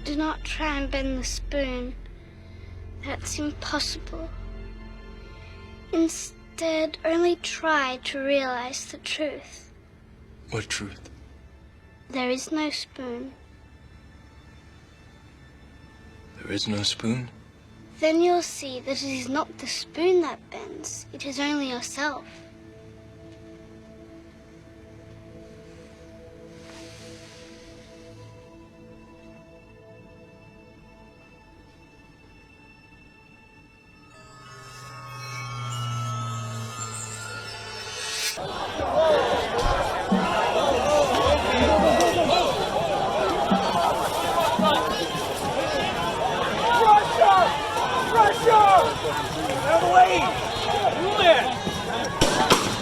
Do not try and bend the spoon. That's impossible. Instead, only try to realize the truth. What truth? There is no spoon. There is no spoon? Then you'll see that it is not the spoon that bends. It is only yourself. Out of the way! Move it!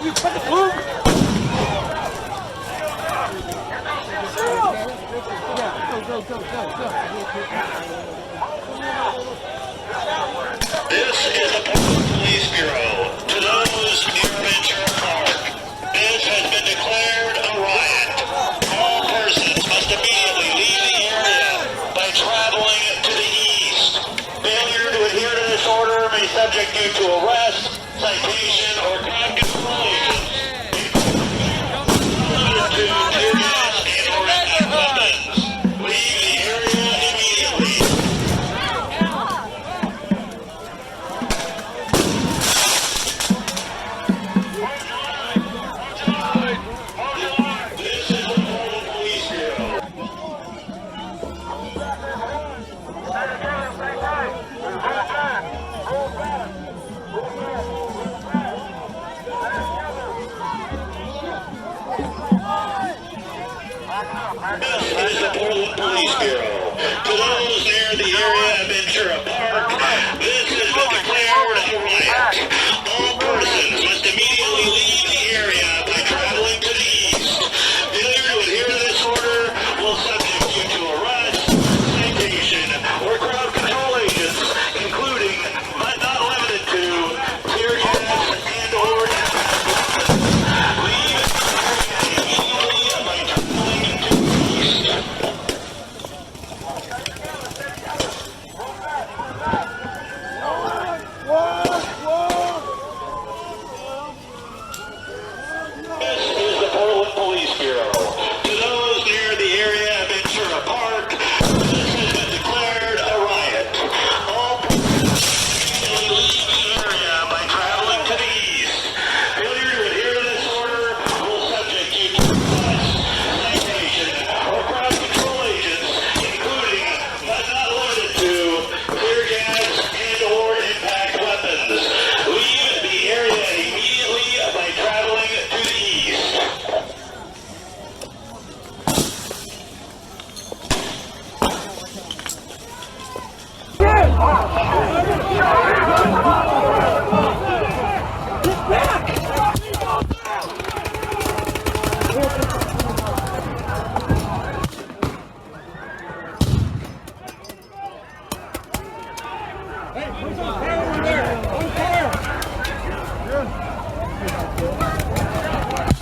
You put the boom! This is the Portland Police Bureau. To those near Ventura Park, this has been declared a riot. All persons must immediately leave the area by traveling to the east. Failure to adhere to this order may subject you to arrest, citation, or crime control. To tear gas and/or impact weapons. Leave the area immediately. This is the Portland Police Bureau. This is the Portland Police Bureau. To those near the area of Ventura Park, this has been declared a riot. All persons must immediately leave the area by traveling to the east. Failure to adhere to this order will subject you to arrest, citation, or crowd control agents, including, but not limited to, tear gas and/or impact weapons. Leave the area immediately by traveling to the east. This is the Portland Police Bureau. To those near the area of Ventura Park, this has been declared a riot. All persons leave the area by traveling to the east. Failure to adhere to this order will subject you to arrest, citation, or crowd control agents, including, but not limited to, tear gas and/or impact weapons. Leave the area immediately by traveling to the east.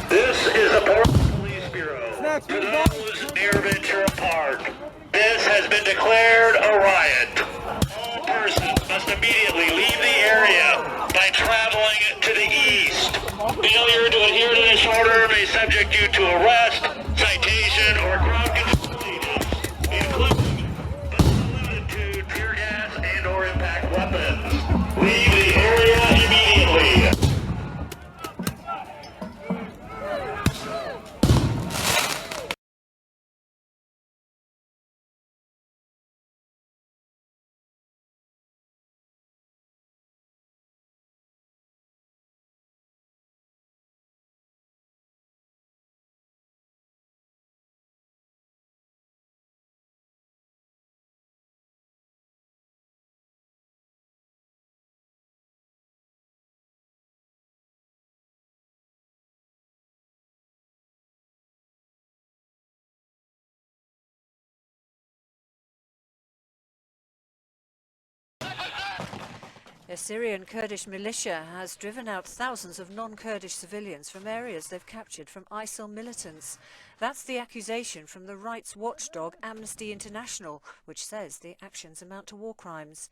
This is the Portland Police Bureau. To those near Ventura Park, this has been declared a riot. All persons must immediately leave the area by traveling to the east. Failure to adhere to this order may subject you to arrest, citation, or crowd control agents, including, but not limited to, tear gas and/or impact weapons. Leave the area immediately. A Syrian Kurdish militia has driven out thousands of non-Kurdish civilians from areas they've captured from ISIL militants. That's the accusation from the rights watchdog Amnesty International, which says the actions amount to war crimes.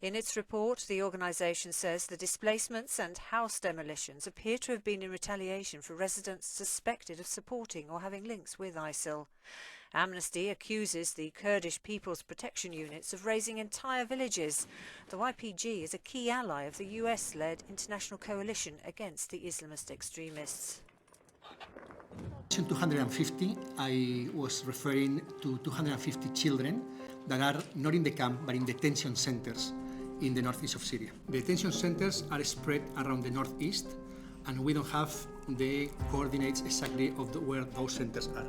In its report, the organisation says the displacements and house demolitions appear to have been in retaliation for residents suspected of supporting or having links with ISIL. Amnesty accuses the Kurdish People's Protection Units of razing entire villages. The YPG is a key ally of the US-led international coalition against the Islamist extremists. In 250, I was referring to 250 children that are not in the camp but in detention centers in the northeast of Syria. The detention centers are spread around the northeast, and we don't have the coordinates exactly of where those centers are.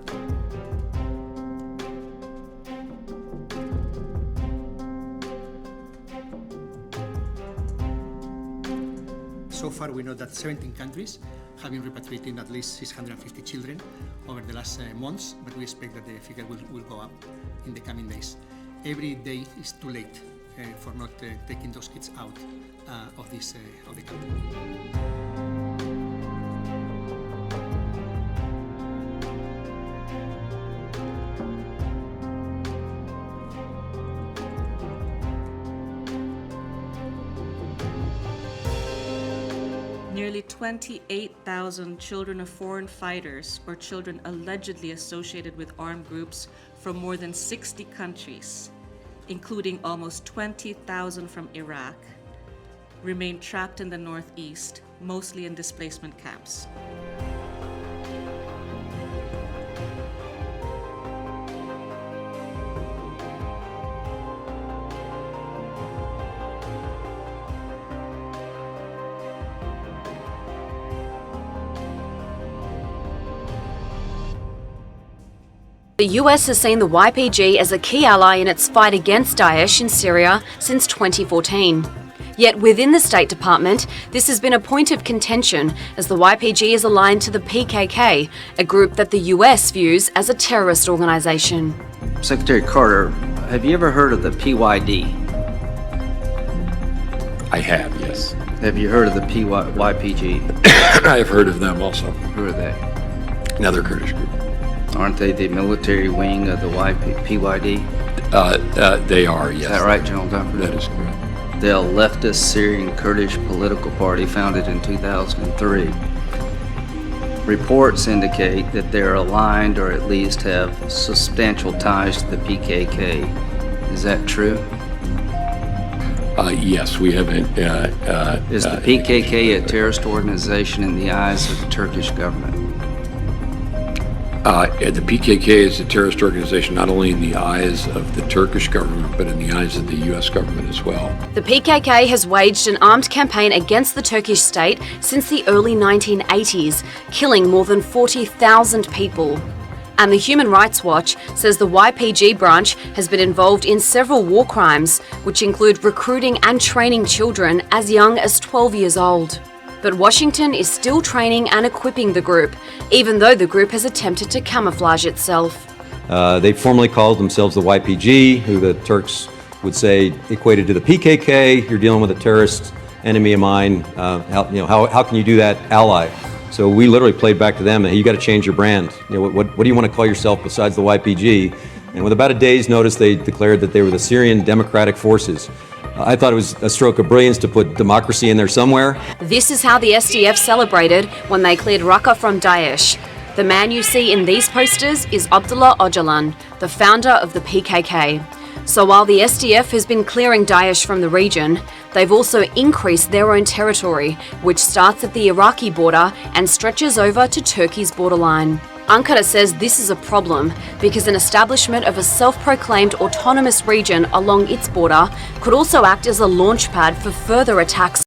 So far, we know that 17 countries have been repatriating at least 650 children over the last months, but we expect that the figure will go up in the coming days. Every day is too late for not taking those kids out of the country. Nearly 28,000 children of foreign fighters or children allegedly associated with armed groups from more than 60 countries, including almost 20,000 from Iraq, remain trapped in the Northeast, mostly in displacement camps. The US has seen the YPG as a key ally in its fight against Daesh in Syria since 2014. Yet within the State Department, this has been a point of contention as the YPG is aligned to the PKK, a group that the US views as a terrorist organization. Secretary Carter, have you ever heard of the PYD? I have, yes. Have you heard of the YPG? I have heard of them also. Who are they? Another Kurdish group. Aren't they the military wing of the PYD? They are, yes. Is that right, General Dunford? That is correct. They're a leftist Syrian Kurdish political party founded in 2003. Reports indicate that they're aligned or at least have substantial ties to the PKK. Is that true? Yes, we have. Is the PKK a terrorist organization in the eyes of the Turkish government? The PKK is a terrorist organization not only in the eyes of the Turkish government, but in the eyes of the U.S. government as well. The PKK has waged an armed campaign against the Turkish state since the early 1980s, killing more than 40,000 people. And the Human Rights Watch says the YPG branch has been involved in several war crimes, which include recruiting and training children as young as 12 years old. But Washington is still training and equipping the group, even though the group has attempted to camouflage itself. They formerly called themselves the YPG, who the Turks would say equated to the PKK. You're dealing with a terrorist enemy of mine. How can you do that, ally? So we literally played back to them, hey, you got to change your brand. What do you want to call yourself besides the YPG? And with about a day's notice, they declared that they were the Syrian Democratic Forces. I thought it was a stroke of brilliance to put democracy in there somewhere. This is how the SDF celebrated when they cleared Raqqa from Daesh. The man you see in these posters is Abdullah Öcalan, the founder of the PKK. So while the SDF has been clearing Daesh from the region, they've also increased their own territory, which starts at the Iraqi border and stretches over to Turkey's borderline. Ankara says this is a problem because an establishment of a self-proclaimed autonomous region along its border could also act as a launchpad for further attacks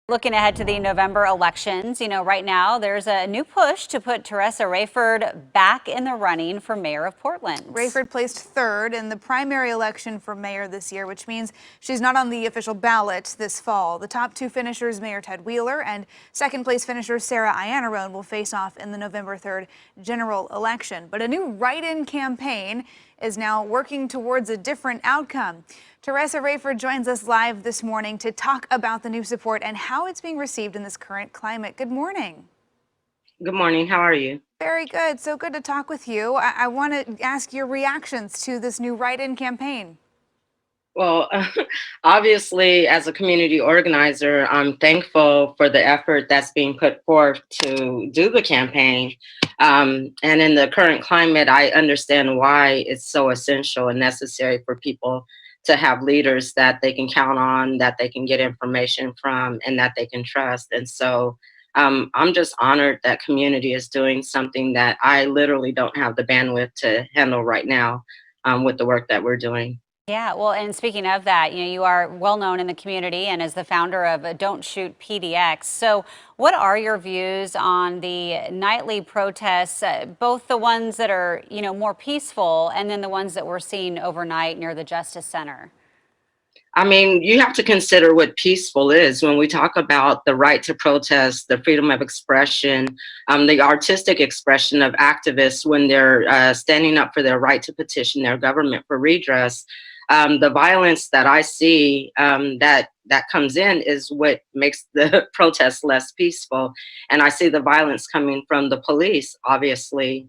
Looking ahead to the November elections, right now there's a new push to put Teresa Rayford back in the running for mayor of Portland. Rayford placed third in the primary election for mayor this year, which means she's not on the official ballot this fall. The top two finishers, Mayor Ted Wheeler and second place finisher Sarah Iannarone, will face off in the November 3rd general election. But a new write-in campaign is now working towards a different outcome. Teresa Rayford joins us live this morning to talk about the new support and how it's being received in this current climate. Good morning. Good morning. How are you? Very good. So good to talk with you. I want to ask your reactions to this new write-in campaign. Well, obviously, as a community organizer, I'm thankful for the effort that's being put forth to do the campaign. And in the current climate, I understand why it's so essential and necessary for people to have leaders that they can count on, that they can get information from, and that they can trust. And so I'm just honored that community is doing something that I literally don't have the bandwidth to handle right now with the work that we're doing. Yeah, well, and speaking of that, you are well known in the community and as the founder of Don't Shoot PDX. So what are your views on the nightly protests, both the ones that are, more peaceful and then the ones that we're seeing overnight near the Justice Center? I mean, you have to consider what peaceful is when we talk about the right to protest, the freedom of expression, the artistic expression of activists when they're standing up for their right to petition their government for redress. The violence that I see that comes in is what makes the protests less peaceful. And I see the violence coming from the police, obviously.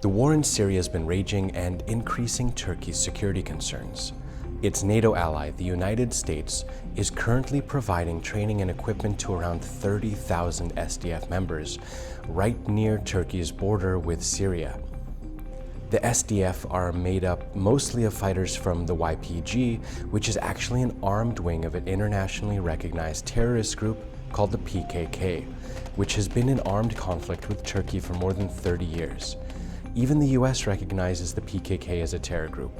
The war in Syria has been raging and increasing Turkey's security concerns. Its NATO ally, the United States, is currently providing training and equipment to around 30,000 SDF members right near Turkey's border with Syria. The SDF are made up mostly of fighters from the YPG, which is actually an armed wing of an internationally recognized terrorist group called the PKK, which has been in armed conflict with Turkey for more than 30 years. Even the US recognizes the PKK as a terror group.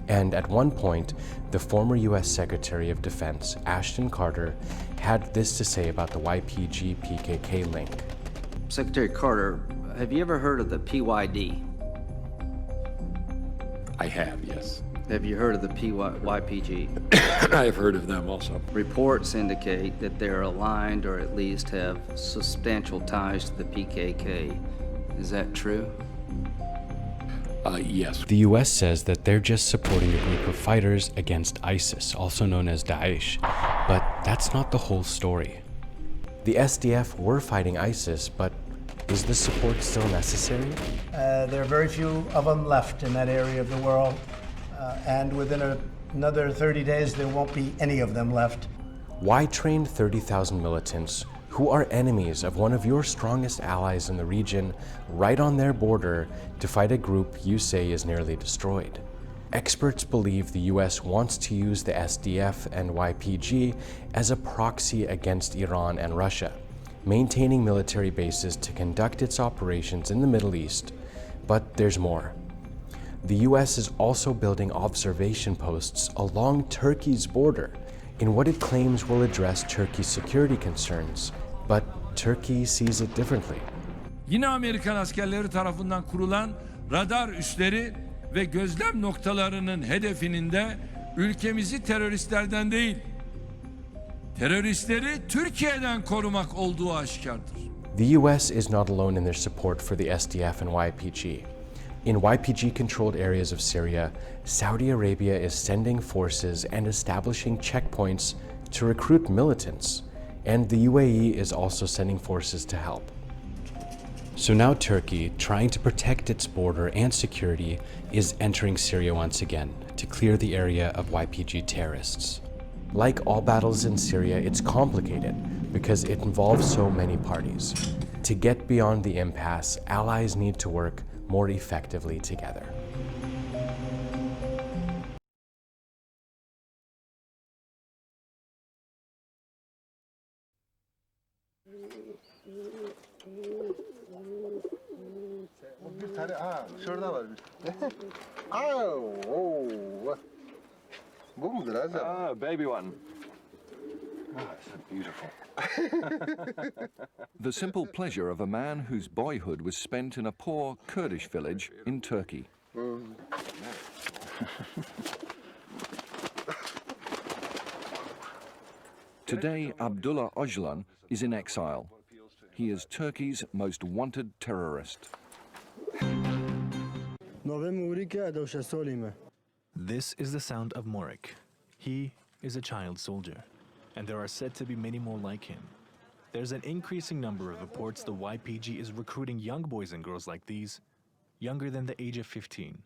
And at one point, the former US Secretary of Defense, Ashton Carter, had this to say about the YPG-PKK link. Secretary Carter, have you ever heard of the PYD? I have, yes. Have you heard of the YPG? I have heard of them also. Reports indicate that they're aligned or at least have substantial ties to the PKK. Is that true? Yes. The US says that they're just supporting a group of fighters against ISIS, also known as Daesh, but that's not the whole story. The SDF were fighting ISIS, but is the support still necessary? There are very few of them left in that area of the world, and within another 30 days there won't be any of them left. Why train 30,000 militants who are enemies of one of your strongest allies in the region right on their border to fight a group you say is nearly destroyed? Experts believe the US wants to use the SDF and YPG as a proxy against Iran and Russia, maintaining military bases to conduct its operations in the Middle East. But there's more. The US is also building observation posts along Turkey's border in what it claims will address Turkey's security concerns, but Turkey sees it differently. Yine Amerikan askerleri tarafından kurulan radar üsleri ve gözlem noktalarının hedefinin de ülkemizi teröristlerden değil, teröristleri Türkiye'den korumak olduğu aşikardır. The US is not alone in their support for the SDF and YPG. In YPG-controlled areas of Syria, Saudi Arabia is sending forces and establishing checkpoints to recruit militants, and the UAE is also sending forces to help. So now Turkey, trying to protect its border and security, is entering Syria once again to clear the area of YPG terrorists. Like all battles in Syria, it's complicated because it involves so many parties. To get beyond the impasse, allies need to work more effectively together. Bir tane, şurada var bir. Bu mudur Azam? Baby one. It's so beautiful. The simple pleasure of a man whose boyhood was spent in a poor Kurdish village in Turkey. Today, Abdullah Öcalan is in exile. He is Turkey's most wanted terrorist. This is the sound of Morik. He is a child soldier, and there are said to be many more like him. There's an increasing number of reports the YPG is recruiting young boys and girls like these, younger than the age of 15.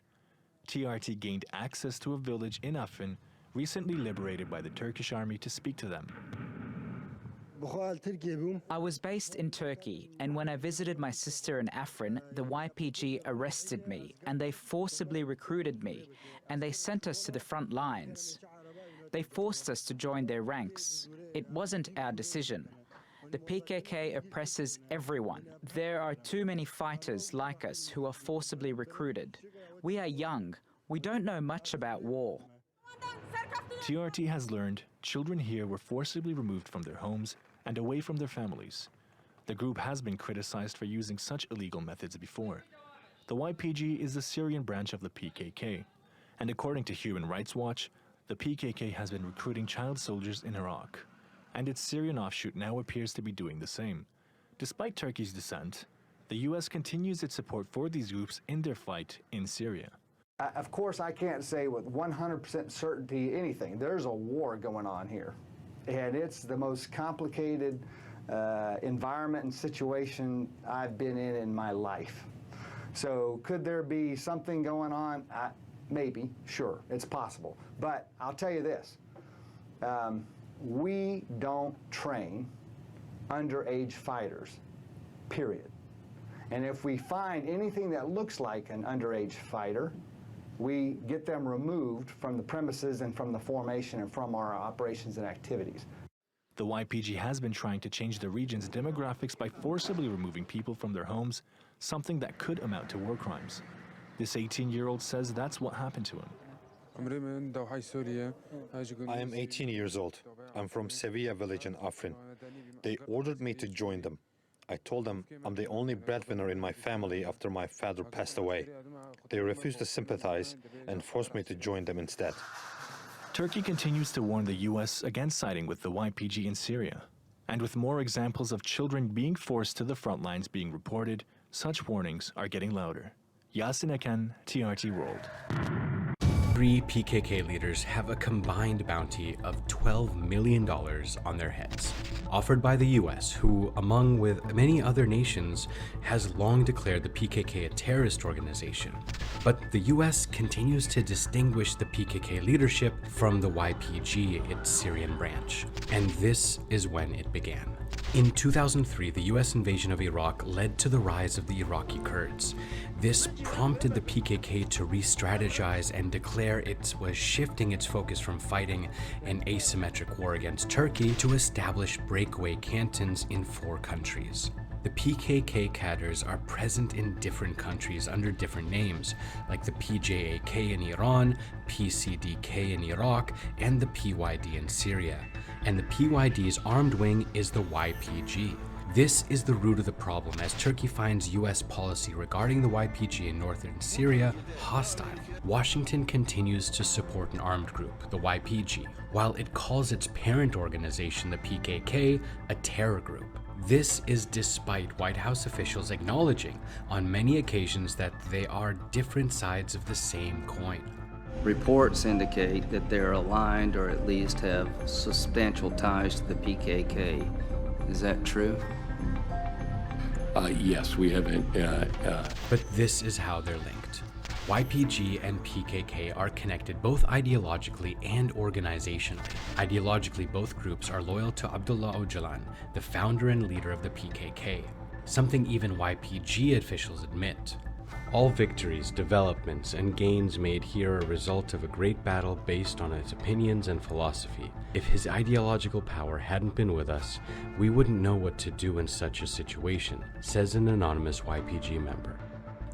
TRT gained access to a village in Afrin, recently liberated by the Turkish army, to speak to them. I was based in Turkey, and when I visited my sister in Afrin, the YPG arrested me, and they forcibly recruited me, and they sent us to the front lines. They forced us to join their ranks. It wasn't our decision. The PKK oppresses everyone. There are too many fighters like us who are forcibly recruited. We are young. We don't know much about war. TRT has learned children here were forcibly removed from their homes and away from their families. The group has been criticized for using such illegal methods before. The YPG is the Syrian branch of the PKK, and according to Human Rights Watch, the PKK has been recruiting child soldiers in Iraq, and its Syrian offshoot now appears to be doing the same. Despite Turkey's dissent, the US continues its support for these groups in their fight in Syria. Of course, I can't say with 100% certainty anything. There's a war going on here, and it's the most complicated environment and situation I've been in my life. So could there be something going on? Maybe, sure, it's possible. But I'll tell you this, we don't train underage fighters, period. And if we find anything that looks like an underage fighter, we get them removed from the premises and from the formation and from our operations and activities. The YPG has been trying to change the region's demographics by forcibly removing people from their homes, something that could amount to war crimes. This 18-year-old says that's what happened to him. I am 18 years old. I'm from Sevilla village in Afrin. They ordered me to join them. I told them I'm the only breadwinner in my family after my father passed away. They refused to sympathize and forced me to join them instead. Turkey continues to warn the U.S. against siding with the YPG in Syria. And with more examples of children being forced to the front lines being reported, such warnings are getting louder. Yasin Eken, TRT World. 3 PKK leaders have a combined bounty of $12 million on their heads, offered by the US, who, among with many other nations, has long declared the PKK a terrorist organization. But the US continues to distinguish the PKK leadership from the YPG, its Syrian branch. And this is when it began. In 2003, the US invasion of Iraq led to the rise of the Iraqi Kurds. This prompted the PKK to re-strategize and declare it was shifting its focus from fighting an asymmetric war against Turkey to establish breakaway cantons in 4 countries. The PKK cadres are present in different countries under different names, like the PJAK in Iran, PCDK in Iraq, and the PYD in Syria. And the PYD's armed wing is the YPG. This is the root of the problem, as Turkey finds US policy regarding the YPG in northern Syria hostile. Washington continues to support an armed group, the YPG, while it calls its parent organization, the PKK, a terror group. This is despite White House officials acknowledging on many occasions that they are different sides of the same coin. Reports indicate that they're aligned or at least have substantial ties to the PKK. Is that true? Yes, we have. But this is how they're linked. YPG and PKK are connected both ideologically and organizationally. Ideologically, both groups are loyal to Abdullah Öcalan, the founder and leader of the PKK, something even YPG officials admit. All victories, developments, and gains made here are a result of a great battle based on his opinions and philosophy. If his ideological power hadn't been with us, we wouldn't know what to do in such a situation, says an anonymous YPG member.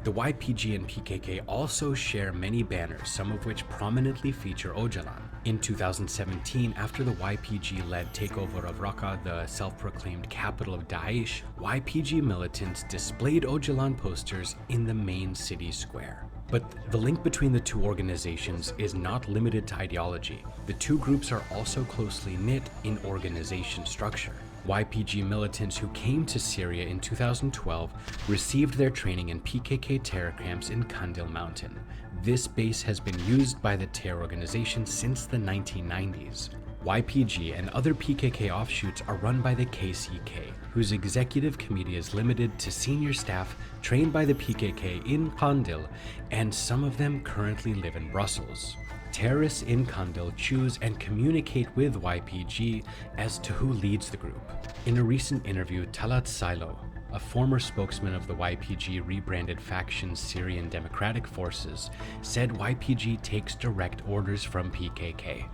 The YPG and PKK also share many banners, some of which prominently feature Öcalan. In 2017, after the YPG-led takeover of Raqqa, the self-proclaimed capital of Daesh, YPG militants displayed Öcalan posters in the main city square. But the link between the two organizations is not limited to ideology. The two groups are also closely knit in organization structure. YPG militants who came to Syria in 2012 received their training in PKK terror camps in Kandil Mountain. This base has been used by the terror organization since the 1990s. YPG and other PKK offshoots are run by the KCK, whose executive committee is limited to senior staff trained by the PKK in Kandil, and some of them currently live in Brussels. Terrorists in Kandil choose and communicate with YPG as to who leads the group. In a recent interview, Talat Silo, a former spokesman of the YPG rebranded faction Syrian Democratic Forces, said YPG takes direct orders from PKK.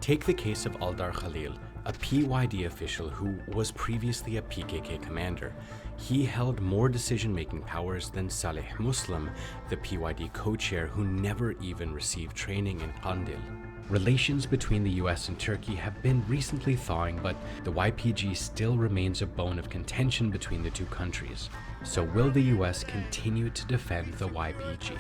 Take the case of Aldar Khalil, a PYD official who was previously a PKK commander. He held more decision-making powers than Saleh Muslim, the PYD co-chair who never even received training in Kandil. Relations between the US and Turkey have been recently thawing, but the YPG still remains a bone of contention between the two countries. So will the US continue to defend the YPG?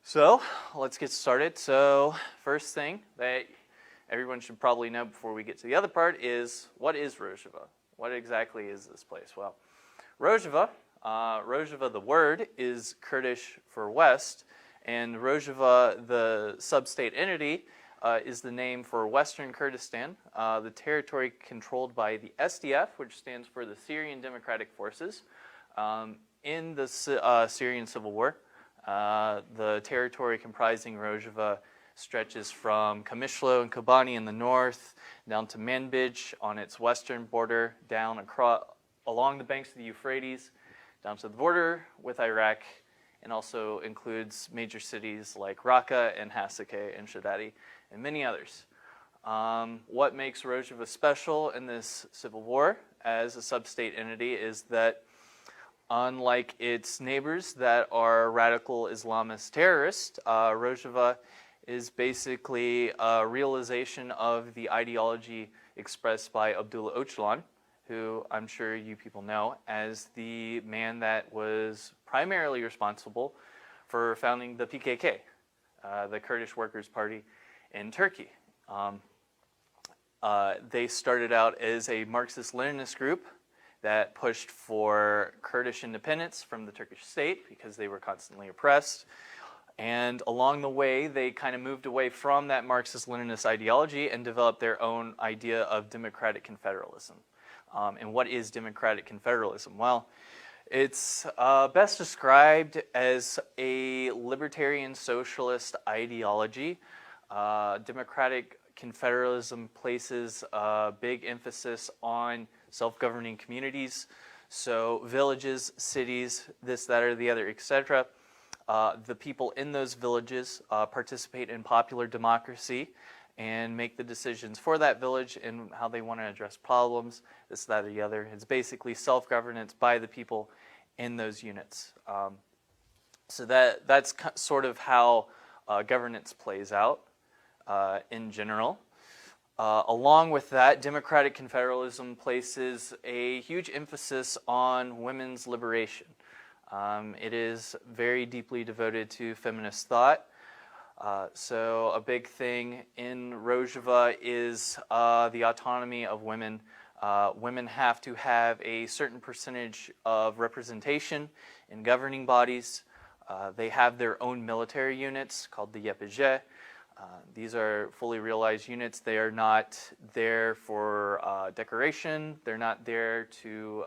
So let's get started. So first thing that everyone should probably know before we get to the other part is, what is Rojava? What exactly is this place? Well, Rojava, the word, is Kurdish for west, and Rojava, the sub-state entity, is the name for Western Kurdistan, the territory controlled by the SDF, which stands for the Syrian Democratic Forces. In the Syrian Civil War, the territory comprising Rojava stretches from Kamishlo and Kobani in the north, down to Manbij on its western border, down along the banks of the Euphrates, down to the border with Iraq, and also includes major cities like Raqqa and Hasakeh and Shadadi, and many others. What makes Rojava special in this civil war as a sub-state entity is that, unlike its neighbors that are radical Islamist terrorists, Rojava is basically a realization of the ideology expressed by Abdullah Öcalan, who I'm sure you people know as the man that was primarily responsible for founding the PKK, the Kurdish Workers' Party in Turkey. They started out as a Marxist-Leninist group that pushed for Kurdish independence from the Turkish state because they were constantly oppressed. And along the way, they kind of moved away from that Marxist-Leninist ideology and developed their own idea of democratic confederalism. And what is democratic confederalism? Well, it's best described as a libertarian socialist ideology. Democratic confederalism places a big emphasis on self-governing communities, so villages, cities, this, that, or the other, etc. The people in those villages participate in popular democracy and make the decisions for that village and how they want to address problems, this, that, or the other. It's basically self-governance by the people in those units. So that's sort of how governance plays out in general. Along with that, democratic confederalism places a huge emphasis on women's liberation. It is very deeply devoted to feminist thought. So a big thing in Rojava is the autonomy of women. Women have to have a certain percentage of representation in governing bodies. They have their own military units called the YPG. These are fully realized units. They are not there for decoration. They're not there to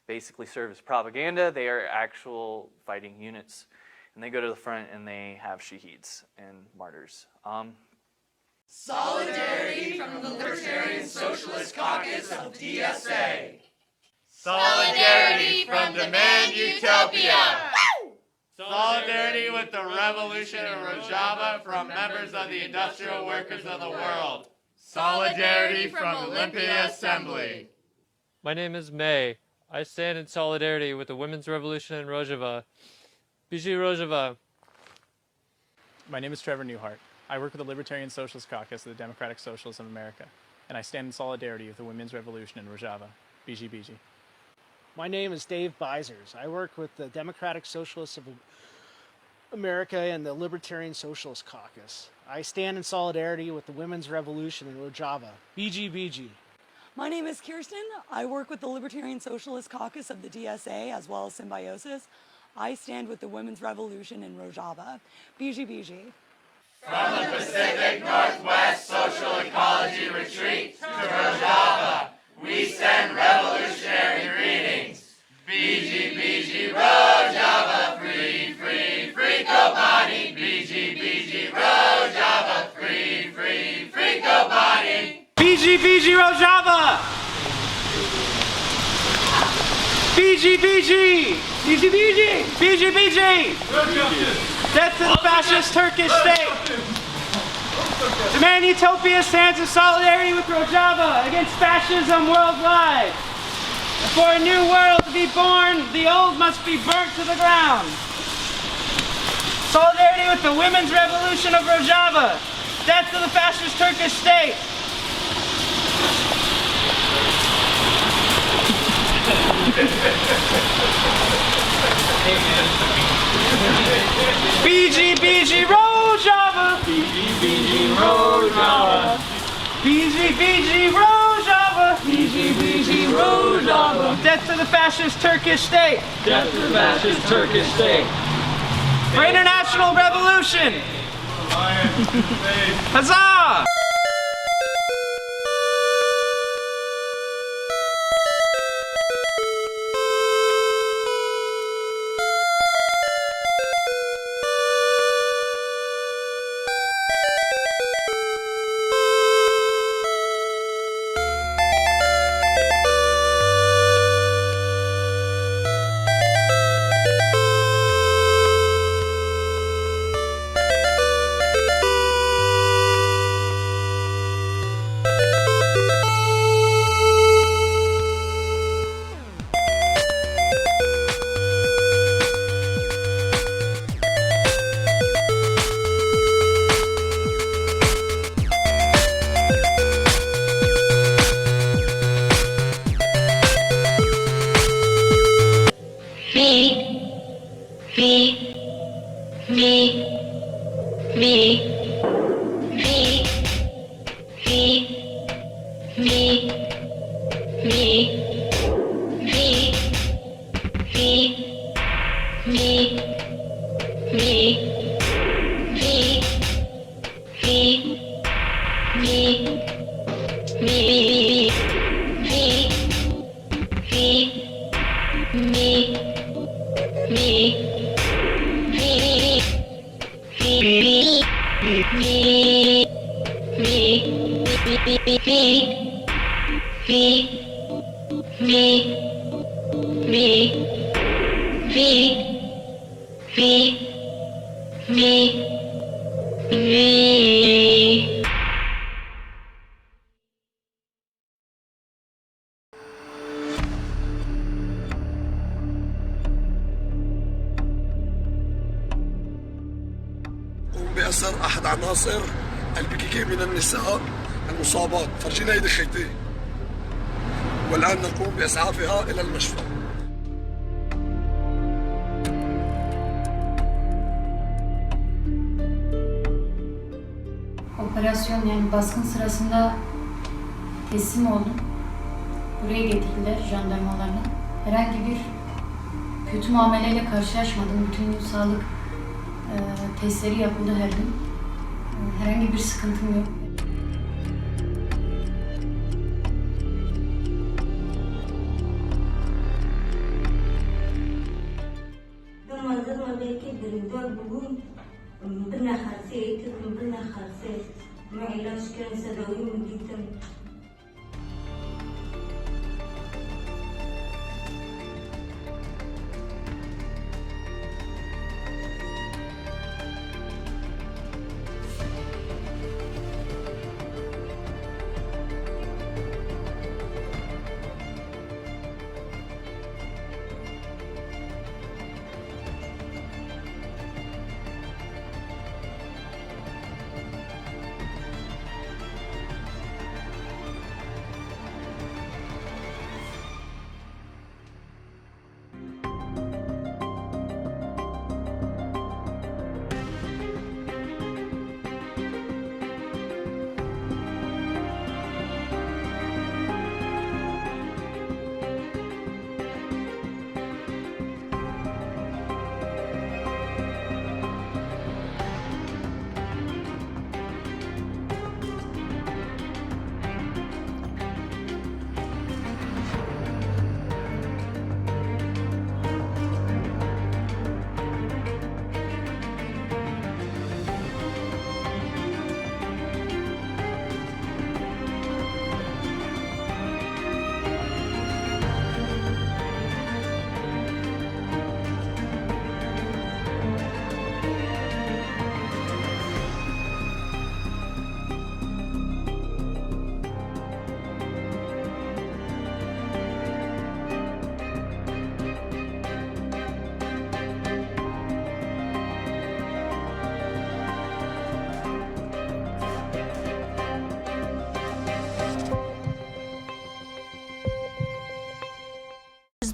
basically serve as propaganda. They are actual fighting units. And they go to the front and they have shaheeds and martyrs. Solidarity from the Libertarian Socialist Caucus of DSA. Solidarity from Demand Utopia. Solidarity with the revolution in Rojava from members of the industrial workers of the world. Solidarity from Olympia Assembly. My name is May. I stand in solidarity with the women's revolution in Rojava. BG Rojava. My name is Trevor Newhart. I work with the Libertarian Socialist Caucus of the Democratic Socialists of America, and I stand in solidarity with the women's revolution in Rojava. BG. My name is Dave Bizers. I work with the Democratic Socialists of America and the Libertarian Socialist Caucus. I stand in solidarity with the women's revolution in Rojava. BG. My name is Kirsten. I work with the Libertarian Socialist Caucus of the DSA as well as Symbiosis. I stand with the women's revolution in Rojava. BG. From the Pacific Northwest Social Ecology Retreat to Rojava, we send revolutionary greetings. BG Rojava, free Kobani. BG Rojava, free Kobani. BG Rojava! BG! Death to the fascist Turkish state! Demand Utopia stands in solidarity with Rojava against fascism worldwide. For a new world to be born, the old must be burnt to the ground. Solidarity with the women's revolution of Rojava. Death to the fascist Turkish state. BG Rojava! BG Rojava! BG Rojava! BG Rojava! Death to the fascist Turkish state! Death to the fascist Turkish state! For international revolution! Huzzah! بأسر أحد عناصر الPKK من النساء المصابات فرجينا يد خيتي والآن نقوم بإسعافها إلى المشفى. Operasyon yani baskın sırasında teslim oldum. Buraya getirdiler jandarmalarla. Herhangi bir kötü muameleyle karşılaşmadım. Bütün gün sağlık testleri yapıldı her gün. Herhangi bir sıkıntım yok.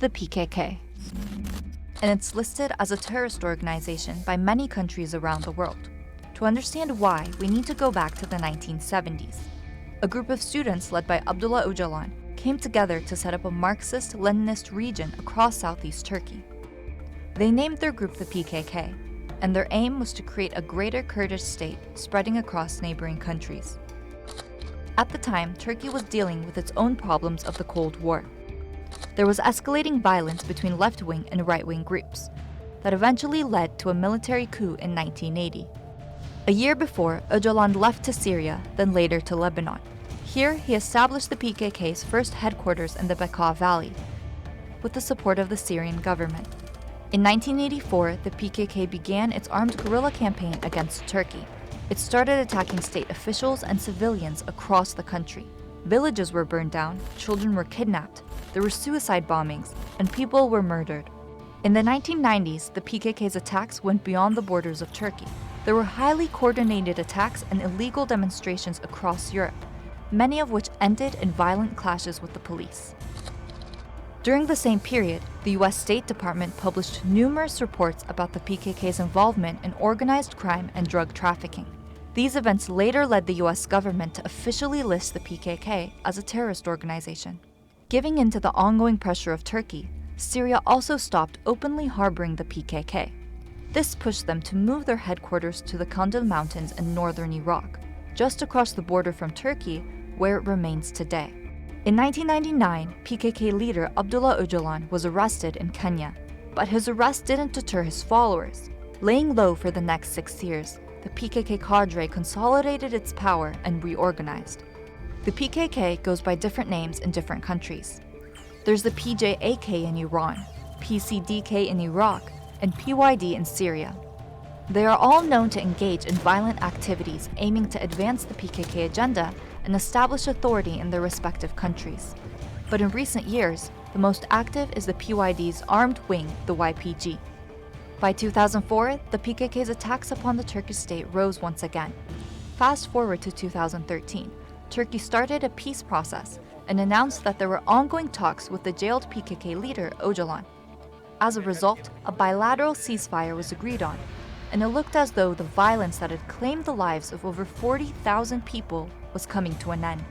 The PKK. and it's listed as a terrorist organization by many countries around the world. To understand why, we need to go back to the 1970s. A group of students led by Abdullah Öcalan came together to set up a Marxist-Leninist region across southeast Turkey. They named their group the PKK, and their aim was to create a greater Kurdish state spreading across neighboring countries. At the time, Turkey was dealing with its own problems of the Cold War. There was escalating violence between left-wing and right-wing groups that eventually led to a military coup in 1980. A year before, Öcalan left to Syria, then later to Lebanon. Here, he established the PKK's first headquarters in the Bekaa Valley, with the support of the Syrian government. In 1984, the PKK began its armed guerrilla campaign against Turkey. It started attacking state officials and civilians across the country. Villages were burned down, children were kidnapped, there were suicide bombings, and people were murdered. In the 1990s, the PKK's attacks went beyond the borders of Turkey. There were highly coordinated attacks and illegal demonstrations across Europe, many of which ended in violent clashes with the police. During the same period, the US State Department published numerous reports about the PKK's involvement in organized crime and drug trafficking. These events later led the US government to officially list the PKK as a terrorist organization. Giving in to the ongoing pressure of Turkey, Syria also stopped openly harboring the PKK. This pushed them to move their headquarters to the Kandil Mountains in northern Iraq, just across the border from Turkey, where it remains today. In 1999, PKK leader Abdullah Öcalan was arrested in Kenya, but his arrest didn't deter his followers. Laying low for the next 6 years, the PKK cadre consolidated its power and reorganized. The PKK goes by different names in different countries. There's the PJAK in Iran, PCDK in Iraq, and PYD in Syria. They are all known to engage in violent activities aiming to advance the PKK agenda and establish authority in their respective countries. But in recent years, the most active is the PYD's armed wing, the YPG. By 2004, the PKK's attacks upon the Turkish state rose once again. Fast forward to 2013, Turkey started a peace process and announced that there were ongoing talks with the jailed PKK leader, Öcalan. As a result, a bilateral ceasefire was agreed on, and it looked as though the violence that had claimed the lives of over 40,000 people was coming to an end.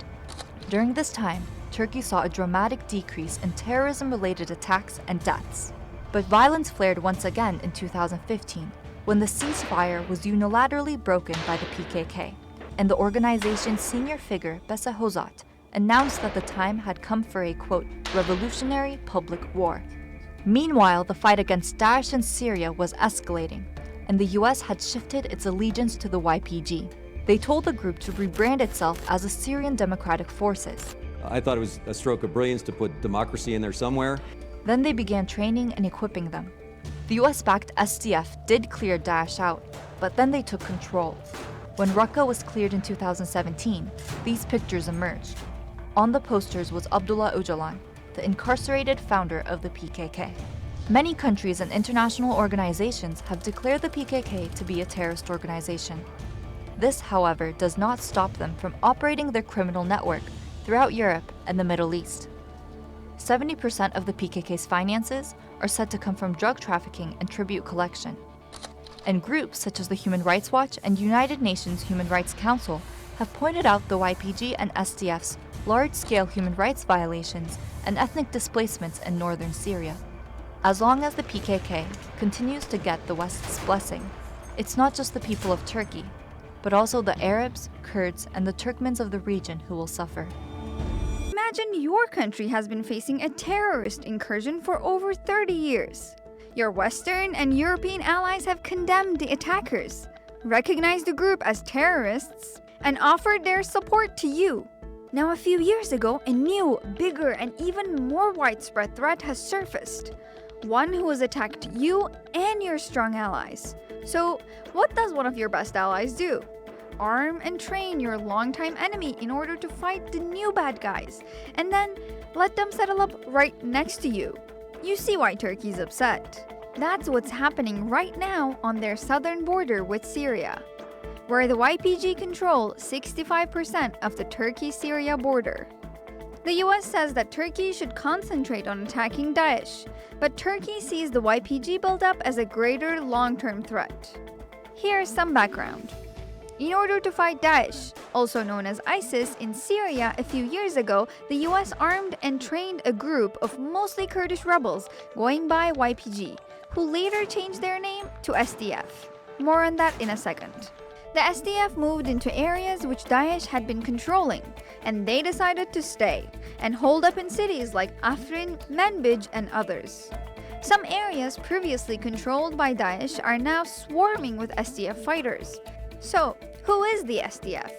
During this time, Turkey saw a dramatic decrease in terrorism-related attacks and deaths. But violence flared once again in 2015, when the ceasefire was unilaterally broken by the PKK, and the organization's senior figure, Besa Hozat, announced that the time had come for a, quote, revolutionary public war. Meanwhile, the fight against Daesh in Syria was escalating, and the US had shifted its allegiance to the YPG. They told the group to rebrand itself as the Syrian Democratic Forces. I thought it was a stroke of brilliance to put democracy in there somewhere. Then they began training and equipping them. The US-backed SDF did clear Daesh out, but then they took control. When Raqqa was cleared in 2017, these pictures emerged. On the posters was Abdullah Öcalan, the incarcerated founder of the PKK. Many countries and international organizations have declared the PKK to be a terrorist organization. This, however, does not stop them from operating their criminal network throughout Europe and the Middle East. 70% of the PKK's finances are said to come from drug trafficking and tribute collection. And groups such as the Human Rights Watch and United Nations Human Rights Council have pointed out the YPG and SDF's large-scale human rights violations and ethnic displacements in northern Syria. As long as the PKK continues to get the West's blessing, it's not just the people of Turkey, but also the Arabs, Kurds, and the Turkmens of the region who will suffer. Imagine your country has been facing a terrorist incursion for over 30 years. Your Western and European allies have condemned the attackers, recognized the group as terrorists, and offered their support to you. Now, a few years ago, a new, bigger, and even more widespread threat has surfaced. One who has attacked you and your strong allies. So, what does one of your best allies do? Arm and train your longtime enemy in order to fight the new bad guys, and then let them settle up right next to you. You see why Turkey's upset. That's what's happening right now on their southern border with Syria, where the YPG control 65% of the Turkey-Syria border. The US says that Turkey should concentrate on attacking Daesh, but Turkey sees the YPG buildup as a greater long-term threat. Here's some background. In order to fight Daesh, also known as ISIS, in Syria a few years ago, the US armed and trained a group of mostly Kurdish rebels going by YPG, who later changed their name to SDF. More on that in a second. The SDF moved into areas which Daesh had been controlling, and they decided to stay and hold up in cities like Afrin, Manbij, and others. Some areas previously controlled by Daesh are now swarming with SDF fighters. So, who is the SDF?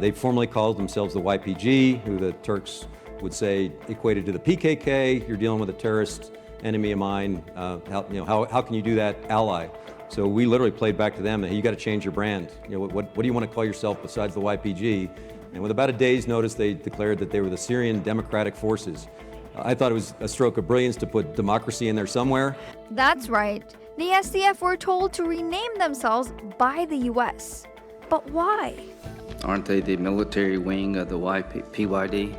They formerly called themselves the YPG, who the Turks would say equated to the PKK. You're dealing with a terrorist enemy of mine. How can you do that, ally? So we literally played back to them that, hey, you got to change your brand. What do you want to call yourself besides the YPG? And with about a day's notice, they declared that they were the Syrian Democratic Forces. I thought it was a stroke of brilliance to put democracy in there somewhere. That's right. The SDF were told to rename themselves by the US. But why? Aren't they the military wing of the PYD?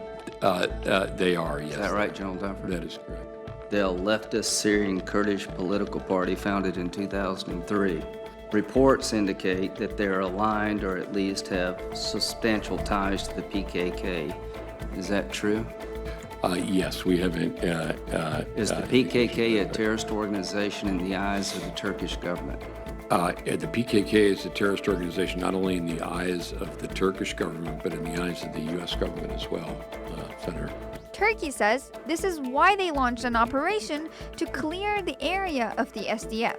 They are, yes. Is that right, General Dunford? That is correct. They're a leftist Syrian Kurdish political party founded in 2003. Reports indicate that they're aligned or at least have substantial ties to the PKK. Is that true? Yes, we have. Is the PKK a terrorist organization in the eyes of the Turkish government? The PKK is a terrorist organization not only in the eyes of the Turkish government, but in the eyes of the U.S. government as well, Senator. Turkey says this is why they launched an operation to clear the area of the SDF.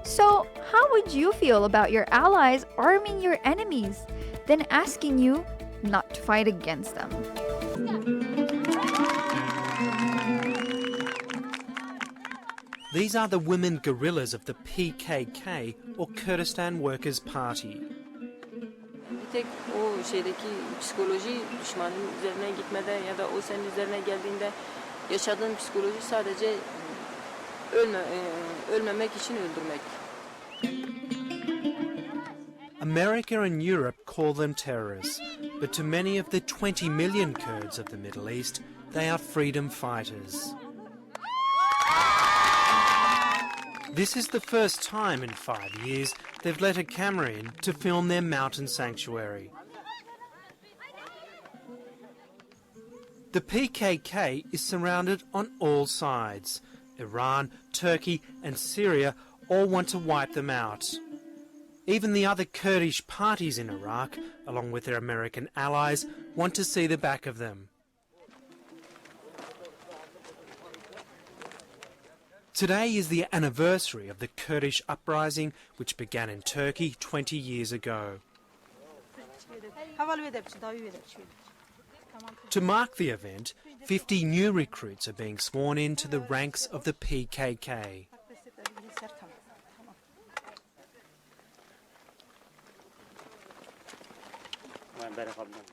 So, how would you feel about your allies arming your enemies, then asking you not to fight against them? These are the women guerrillas of the PKK, or Kurdistan Workers' Party. Bir tek o şeydeki psikoloji düşmanın üzerine gitmeden ya da o senin üzerine geldiğinde yaşadığın psikoloji sadece ölmemek için öldürmek. America and Europe call them terrorists, but to many of the 20 million Kurds of the Middle East, they are freedom fighters. This is the first time in 5 years they've let a camera in to film their mountain sanctuary. The PKK is surrounded on all sides. Iran, Turkey and Syria all want to wipe them out. Even the other Kurdish parties in Iraq, along with their American allies, want to see the back of them. Today is the anniversary of the Kurdish uprising, which began in Turkey 20 years ago. To mark the event, 50 new recruits are being sworn into the ranks of the PKK.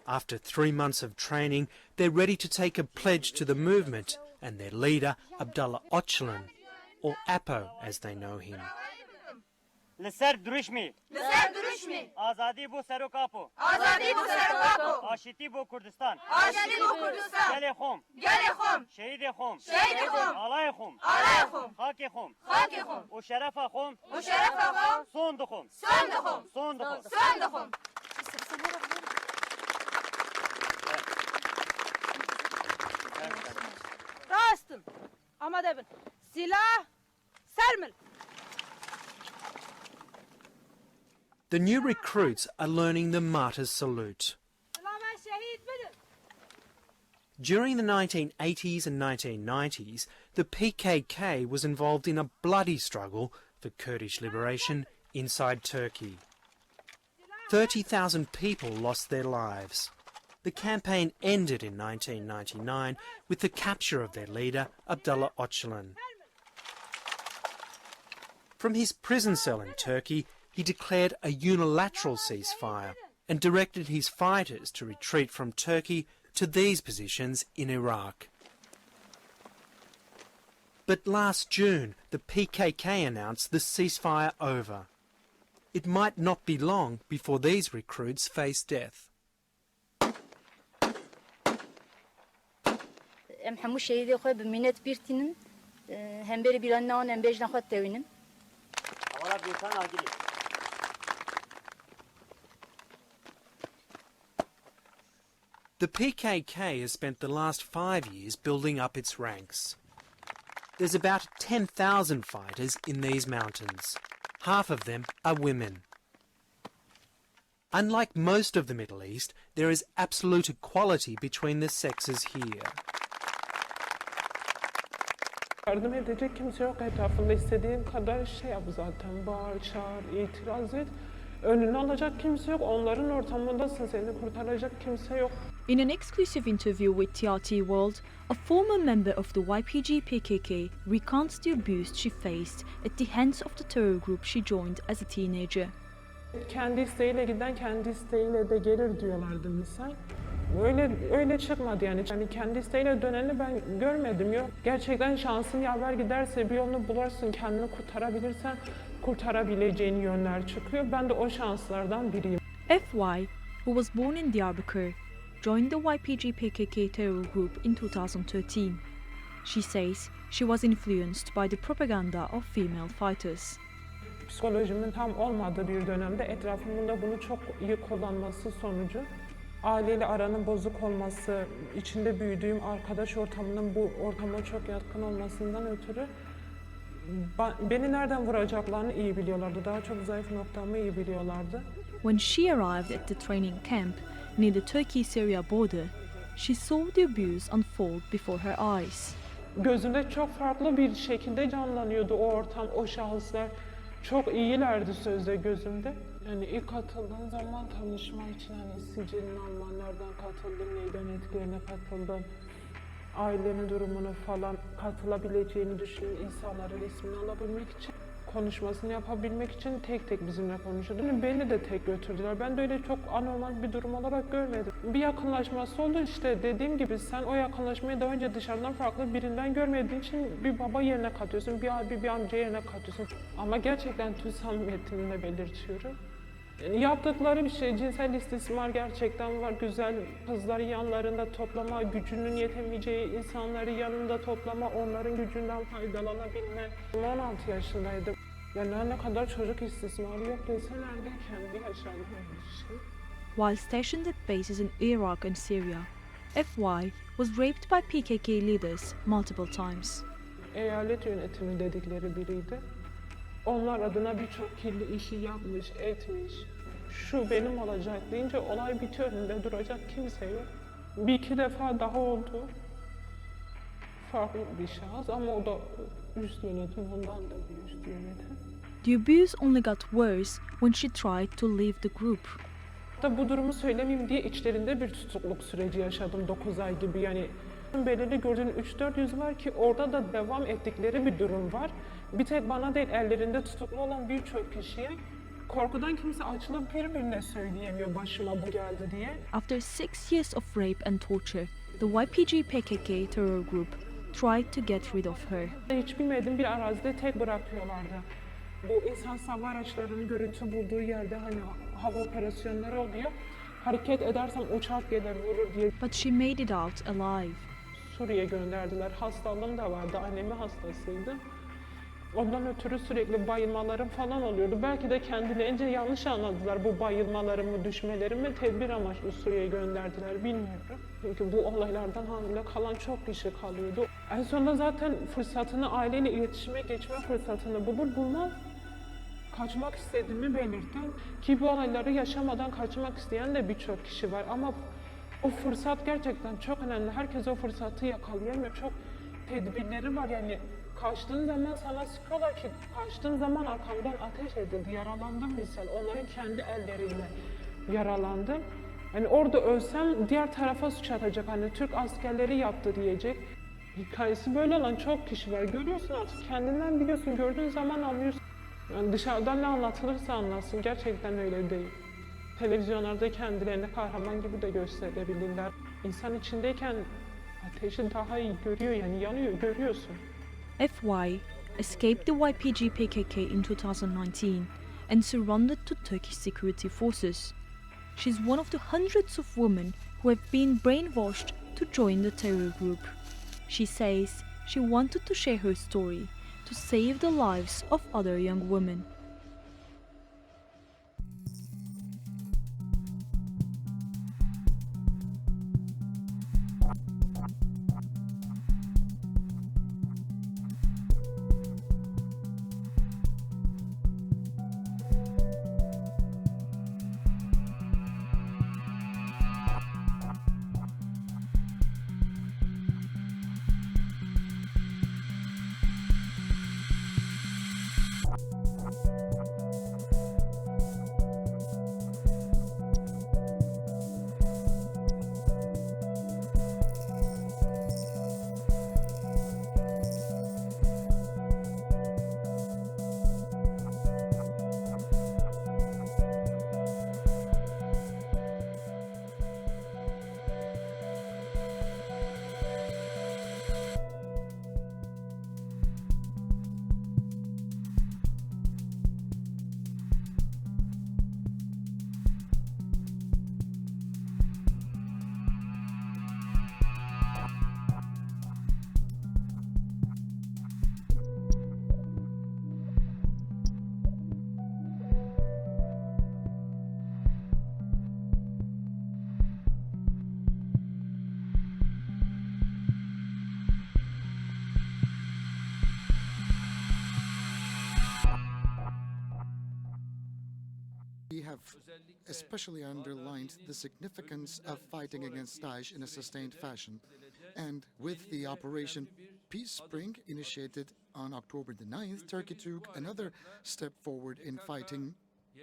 After 3 months of training, they're ready to take a pledge to the movement and their leader, Abdullah Öcalan, or Apo as they know him. لسر دروشمی لسر دروشمی آزادی بو سروکاپو آزادی بو سروکاپو آشتی بو کردستان آشتی بو کردستان گل خوم گل خوم شهید خوم شهید خوم آلای خوم آلای خوم خاک خوم خاک خوم و شرف خوم و شرف خوم سوند خوم سوند خوم سوند خوم سوند خوم Rastım. Ama da silah sermil. The new recruits are learning the martyr's salute. During the 1980s and 1990s, the PKK was involved in a bloody struggle for Kurdish liberation inside Turkey. 30,000 people lost their lives. The campaign ended in 1999 with the capture of their leader, Abdullah Öcalan. From his prison cell in Turkey, he declared a unilateral ceasefire and directed his fighters to retreat from Turkey to these positions in Iraq. But last June, the PKK announced the ceasefire over. It might not be long before these recruits face death. em hemû şehîdê xwe bi minnet bîrtînin hem berê bîranîna wan em bêjna xwe tewînin. The PKK has spent the last 5 years building up its ranks. There's about 10,000 fighters in these mountains. Half of them are women. Unlike most of the Middle East, there is absolute equality between the sexes here. Yardım edecek kimse yok etrafında. İstediğin kadar şey yap zaten. Bağır, çağır, itiraz et. Önünü alacak kimse yok. Onların ortamındasın. Seni kurtaracak kimse yok. In an exclusive interview with TRT World, a former member of the YPG PKK recounts the abuse she faced at the hands of the terror group she joined as a teenager. Kendi isteğiyle giden kendi isteğiyle de gelir diyorlardı misal. Öyle çıkmadı yani. Kendi isteğiyle döneni ben görmedim, yok. Gerçekten şansın yaver giderse bir yolunu bularsın, kendini kurtarabilirsen kurtarabileceğin yönler çıkıyor. Ben de o şanslardan biriyim. FY, who was born in Diyarbakır, joined the YPG PKK terror group in 2013. She says she was influenced by the propaganda of female fighters. Psikolojimin tam olmadığı bir dönemde etrafımın da bunu çok iyi kullanması sonucu aileyle aranın bozuk olması, içinde büyüdüğüm arkadaş ortamının bu ortama çok yatkın olmasından ötürü beni nereden vuracaklarını iyi biliyorlardı. Daha çok zayıf noktamı iyi biliyorlardı. When she arrived at the training camp near the Turkey-Syria border, she saw the abuse unfold before her eyes. Gözümde çok farklı bir şekilde canlanıyordu o ortam, o şahıslar. Çok iyilerdi sözde gözümde. Yani ilk katıldığım zaman tanışma için hani sicilini alma, nereden katıldın, neyden etkilerine katıldın, ailenin durumunu falan katılabileceğini düşünün, insanların ismini alabilmek için, konuşmasını yapabilmek için tek tek bizimle konuşuyordu. Beni de tek götürdüler. Ben de öyle çok anormal bir durum olarak görmedim. Bir yakınlaşması oldu işte, dediğim gibi sen o yakınlaşmayı daha önce dışarıdan farklı birinden görmediğin için bir baba yerine katıyorsun, bir abi, bir amca yerine katıyorsun. Ama gerçekten tüm samimiyetimle belirtiyorum. Yani yaptıkları bir şey, cinsel istismar gerçekten var. Güzel kızları yanlarında toplama, gücünün yetemeyeceği insanları yanında toplama, onların gücünden faydalanabilme. 16 yaşındaydım. Yani ne kadar çocuk istismarı yok deselerdi kendi yaşadığım bir şey. While stationed at bases in Iraq and Syria, FY was raped by PKK leaders multiple times. Eyalet yönetimi dedikleri biriydi. Onlar adına birçok kirli işi yapmış, etmiş. Şu benim olacak deyince olay bitiyor, önünde duracak kimse yok. Bir iki defa daha oldu. Farklı bir şahıs ama o da üst yönetim, ondan da bir üst yönetim. The abuse only got worse when she tried to leave the group. Bu durumu söylemeyeyim diye içlerinde bir tutukluk süreci yaşadım 9 ay gibi. Yani belirli gördüğün 3-4 yüz var ki orada da devam ettikleri bir durum var. Bir tek bana değil, ellerinde tutuklu olan birçok kişiye korkudan kimse açılıp birbirine söyleyemiyor başıma bu geldi diye. After 6 years of rape and torture, the YPG PKK terror group tried to get rid of her. Hiç bilmediğim bir arazide tek bırakıyorlardı. Bu insan hava araçlarının görüntü bulduğu yerde hani hava operasyonları oluyor. Hareket edersem uçak gelir vurur diye. But she made it out alive. Suriye'ye gönderdiler. Hastalığım da vardı. Annemin hastasıydı. Ondan ötürü sürekli bayılmalarım falan oluyordu. Belki de kendilerince yanlış anladılar bu bayılmalarımı, düşmelerimi. Tedbir amaçlı Suriye'ye gönderdiler, bilmiyorum. Çünkü bu olaylardan hamile kalan çok kişi kalıyordu. En sonunda zaten fırsatını, aileyle iletişime geçme fırsatını bulmaz kaçmak istediğimi belirttim. Ki bu olayları yaşamadan kaçmak isteyen de birçok kişi var. Ama o fırsat gerçekten çok önemli. Herkes o fırsatı yakalayamıyor. Çok tedbirleri var yani. Kaçtığın zaman sana sıkıyorlar ki, kaçtığın zaman arkamdan ateş edildi, yaralandım misal. Onların kendi elleriyle yaralandım. Yani orada ölsem diğer tarafa suç atacak, hani Türk askerleri yaptı diyecek. Hikayesi böyle olan çok kişi var. Görüyorsun artık, kendinden biliyorsun, gördüğün zaman anlıyorsun. Yani dışarıdan ne anlatılırsa anlatsın, gerçekten öyle değil. Televizyonlarda kendilerini kahraman gibi de gösterebilirler. İnsan içindeyken ateşi daha iyi görüyor, yani yanıyor, görüyorsun. FY escaped the YPG PKK in 2019 and surrendered to Turkish security forces. She's one of the hundreds of women who have been brainwashed to join the terror group. She says she wanted to share her story to save the lives of other young women. We have especially underlined the significance of fighting against Daesh in a sustained fashion. And with the Operation Peace Spring initiated on October the 9th, Turkey took another step forward in fighting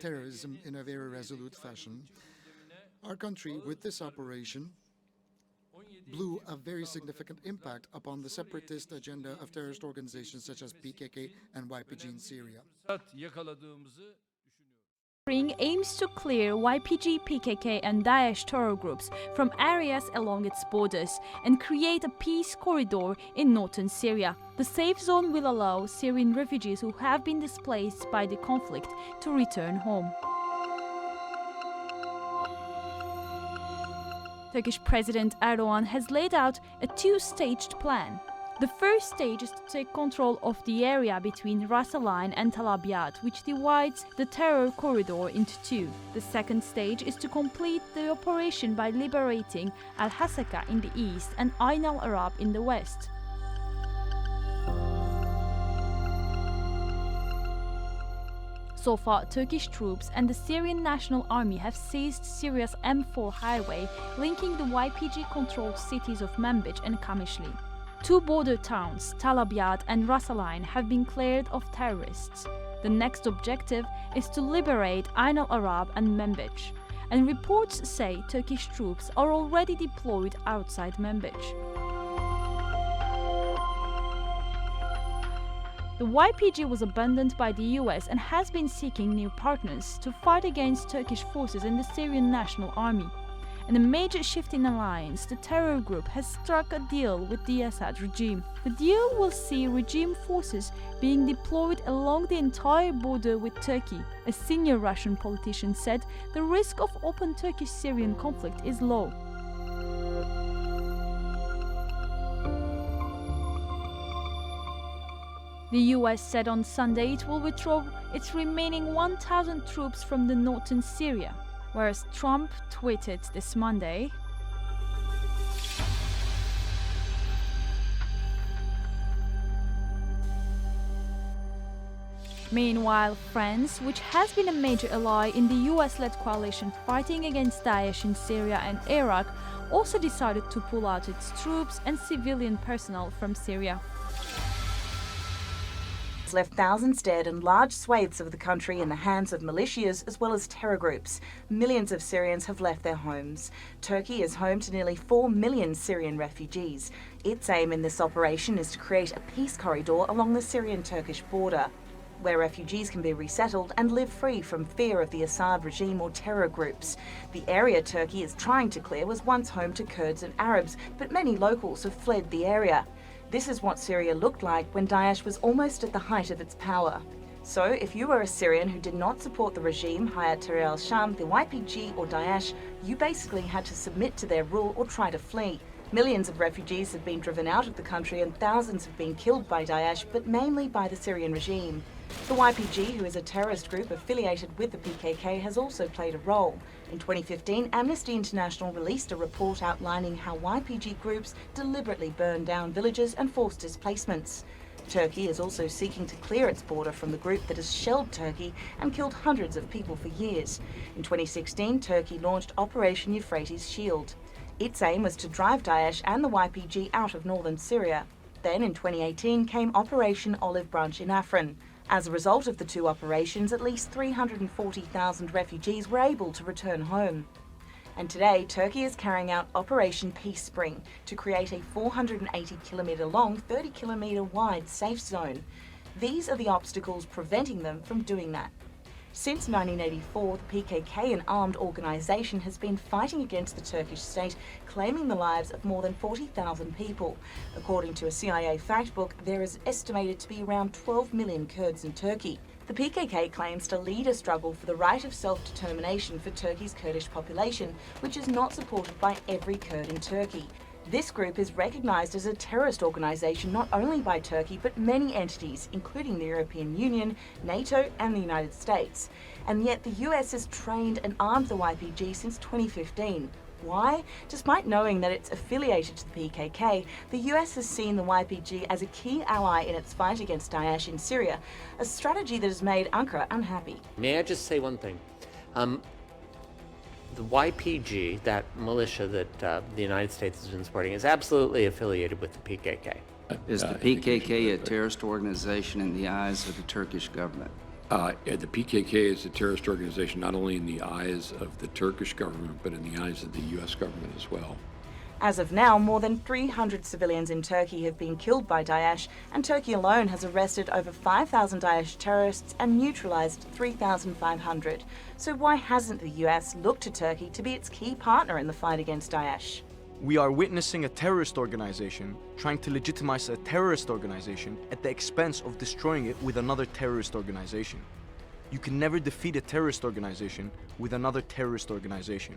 terrorism in a very resolute fashion. Our country, with this operation, blew a very significant impact upon the separatist agenda of terrorist organizations such as PKK and YPG in Syria. Spring aims to clear YPG, PKK and Daesh terror groups from areas along its borders and create a peace corridor in northern Syria. The safe zone will allow Syrian refugees who have been displaced by the conflict to return home. Turkish President Erdogan has laid out a two-staged plan. The first stage is to take control of the area between Ras Al Ain and Tel Abyad, which divides the terror corridor into two. The second stage is to complete the operation by liberating Al-Hasaka in the east and Ain al-Arab in the west. So far, Turkish troops and the Syrian National Army have seized Syria's M4 highway linking the YPG-controlled cities of Manbij and Kamishli. Two border towns, Tel Abyad and Ras Al Ain, have been cleared of terrorists. The next objective is to liberate Ain al-Arab and Manbij, and reports say Turkish troops are already deployed outside Manbij. The YPG was abandoned by the US and has been seeking new partners to fight against Turkish forces in the Syrian National Army. In a major shift in alliance, the terror group has struck a deal with the Assad regime. The deal will see regime forces being deployed along the entire border with Turkey. A senior Russian politician said the risk of open Turkish-Syrian conflict is low. The US said on Sunday it will withdraw its remaining 1,000 troops from the northern Syria, whereas Trump tweeted this Monday, Meanwhile, France, which has been a major ally in the US-led coalition fighting against Daesh in Syria and Iraq, also decided to pull out its troops and civilian personnel from Syria. It's left thousands dead and large swathes of the country in the hands of militias as well as terror groups. Millions of Syrians have left their homes. Turkey is home to nearly 4 million Syrian refugees. Its aim in this operation is to create a peace corridor along the Syrian-Turkish border, where refugees can be resettled and live free from fear of the Assad regime or terror groups. The area Turkey is trying to clear was once home to Kurds and Arabs, but many locals have fled the area. This is what Syria looked like when Daesh was almost at the height of its power. So, if you were a Syrian who did not support the regime, Hayat Tahrir al-Sham, the YPG or Daesh, you basically had to submit to their rule or try to flee. Millions of refugees have been driven out of the country and thousands have been killed by Daesh, but mainly by the Syrian regime. The YPG, who is a terrorist group affiliated with the PKK, has also played a role. In 2015, Amnesty International released a report outlining how YPG groups deliberately burned down villages and forced displacements. Turkey is also seeking to clear its border from the group that has shelled Turkey and killed hundreds of people for years. In 2016, Turkey launched Operation Euphrates Shield. Its aim was to drive Daesh and the YPG out of northern Syria. Then in 2018 came Operation Olive Branch in Afrin. As a result of the two operations, at least 340,000 refugees were able to return home. And today, Turkey is carrying out Operation Peace Spring to create a 480-kilometre long, 30-kilometre wide safe zone. These are the obstacles preventing them from doing that. Since 1984, the PKK, an armed organisation, has been fighting against the Turkish state, claiming the lives of more than 40,000 people. According to a CIA fact book, there is estimated to be around 12 million Kurds in Turkey. The PKK claims to lead a struggle for the right of self-determination for Turkey's Kurdish population, which is not supported by every Kurd in Turkey. This group is recognised as a terrorist organisation not only by Turkey but many entities, including the European Union, NATO and the United States. And yet the US has trained and armed the YPG since 2015. Why? Despite knowing that it's affiliated to the PKK, the US has seen the YPG as a key ally in its fight against Daesh in Syria, a strategy that has made Ankara unhappy. May I just say one thing? The YPG, that militia that the United States has been supporting, is absolutely affiliated with the PKK. Is the PKK a terrorist organization in the eyes of the Turkish government? The PKK is a terrorist organization not only in the eyes of the Turkish government, but in the eyes of the U.S. government as well. As of now, more than 300 civilians in Turkey have been killed by Daesh, and Turkey alone has arrested over 5,000 Daesh terrorists and neutralized 3,500. So why hasn't the US looked to Turkey to be its key partner in the fight against Daesh? We are witnessing a terrorist organization trying to legitimize a terrorist organization at the expense of destroying it with another terrorist organization. You can never defeat a terrorist organization with another terrorist organization.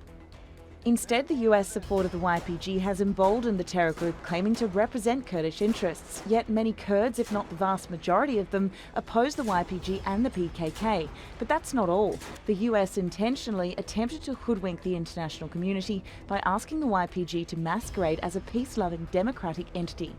Instead, the US support of the YPG has emboldened the terror group, claiming to represent Kurdish interests. Yet many Kurds, if not the vast majority of them, oppose the YPG and the PKK. But that's not all. The US intentionally attempted to hoodwink the international community by asking the YPG to masquerade as a peace-loving democratic entity.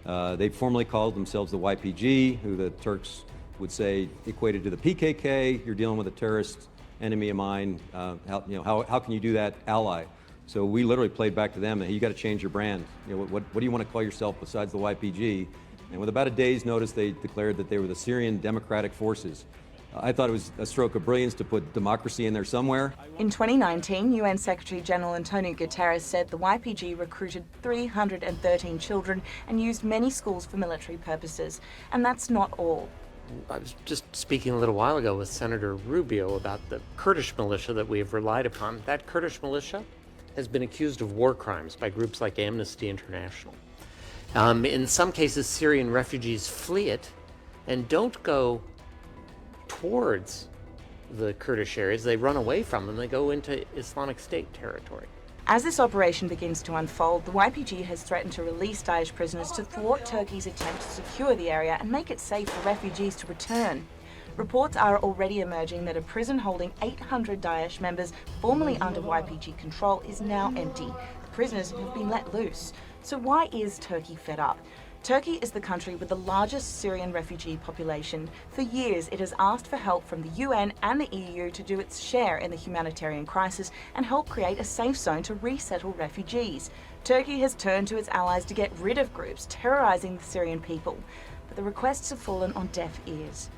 They formally called themselves the YPG, who the Turks would say equated to the PKK. You're dealing with a terrorist enemy of mine. How can you do that, ally? So we literally played back to them, hey, you got to change your brand. What do you want to call yourself besides the YPG? And with about a day's notice, they declared that they were the Syrian Democratic Forces. I thought it was a stroke of brilliance to put democracy in there somewhere. In 2019, UN Secretary General Antonio Guterres said the YPG recruited 313 children and used many schools for military purposes. And that's not all. I was just speaking a little while ago with Senator Rubio about the Kurdish militia that we have relied upon. That Kurdish militia has been accused of war crimes by groups like Amnesty International. In some cases, Syrian refugees flee it and don't go towards the Kurdish areas. They run away from them. They go into Islamic State territory. As this operation begins to unfold, the YPG has threatened to release Daesh prisoners to thwart Turkey's attempt to secure the area and make it safe for refugees to return. Reports are already emerging that a prison holding 800 Daesh members formerly under YPG control is now empty. The prisoners have been let loose. So why is Turkey fed up? Turkey is the country with the largest Syrian refugee population. For years, it has asked for help from the UN and the EU to do its share in the humanitarian crisis and help create a safe zone to resettle refugees. Turkey has turned to its allies to get rid of groups terrorizing the Syrian people. But the requests have fallen on deaf ears.